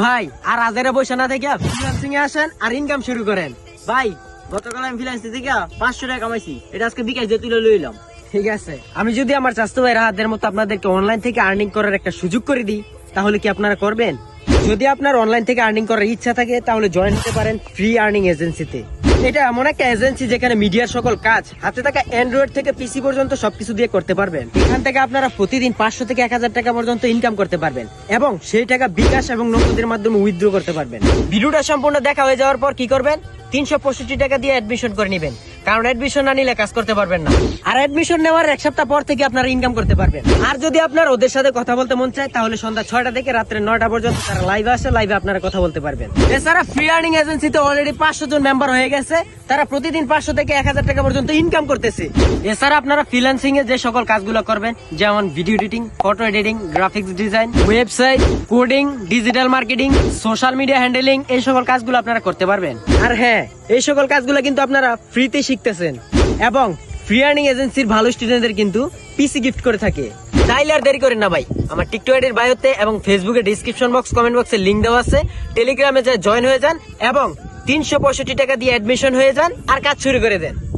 ভাই আর আজেরে বসে না থেকে ফ্রিল্যান্সিং এ আসেন আর ইনকাম শুরু করেন। ভাই গতকাল আমি ফ্রিল্যান্সিং থেকে 500 টাকা কামাইছি, এটা আজকে বিকাশ দিয়ে তুলে লইলাম। ঠিক আছে, আমি যদি আমার চাচাতো ভাইয়ের হাতের মতো আপনাদেরকে অনলাইন থেকে আর্নিং করার একটা সুযোগ করে দিই, তাহলে কি আপনারা করবেন? যদি আপনার অনলাইন থেকে আর্নিং করার ইচ্ছা থাকে তাহলে জয়েন হতে পারেন ফ্রি আর্নিং এজেন্সিতে। এটা এমন একটা এজেন্সি যেখানে মিডিয়ার সকল কাজ হাতে থাকা অ্যান্ড্রয়েড থেকে পিসি পর্যন্ত সবকিছু দিয়ে করতে পারবেন। এখান থেকে আপনারা প্রতিদিন 500 থেকে 1000 টাকা পর্যন্ত ইনকাম করতে পারবেন এবং সেই টাকা বিকাশ এবং নগদের মাধ্যমে উইথড্র করতে পারবেন। ভিডিওটা সম্পূর্ণ দেখা হয়ে যাওয়ার পর কি করবেন? 365 টাকা দিয়ে অ্যাডমিশন করে নেবেন, কারণ অ্যাডমিশন না নিলে কাজ করতে পারবেন না। আর অ্যাডমিশন নেওয়ার এক সপ্তাহ পর থেকে আপনারা ইনকাম করতে পারবেন। আর যদি আপনার ওদের সাথে কথা বলতে মন চায় তাহলে সন্ধ্যা 6টা থেকে রাত্রে 9টা পর্যন্ত তারা লাইভে আসে, লাইভে আপনারা কথা বলতে পারবেন। এছাড়া ফ্রি আর্নিং এজেন্সিতে অলরেডি 500 জন মেম্বার হয়ে গেছে, তারা প্রতিদিন 500 থেকে 1000 টাকা পর্যন্ত ইনকাম করতেছে। এছাড়া আপনারা ফ্রিল্যান্সিং এ যে সকল কাজগুলো করবেন, যেমন video editing, photo editing, graphics design, website, coding, digital marketing, social media handling, এই সকল কাজগুলো আপনারা করতে পারবেন। আর হ্যাঁ, এই সকল কাজগুলো কিন্তু আপনারা ফ্রিতে শিখতেছেন এবং ফ্রি আর্নিং এজেন্সির ভালো স্টুডেন্টদের কিন্তু পিসি গিফট করে থাকে। চাইলে আর দেরি করেন না ভাই, আমার টিকটক আইডির বায়োতে এবং ফেসবুকে ডিসক্রিপশন বক্স, কমেন্ট বক্সে লিংক দেওয়া আছে। টেলিগ্রামে যা জয়েন হয়ে যান এবং 365 টাকা দিয়ে অ্যাডমিশন হয়ে যান আর কাজ শুরু করে দেন।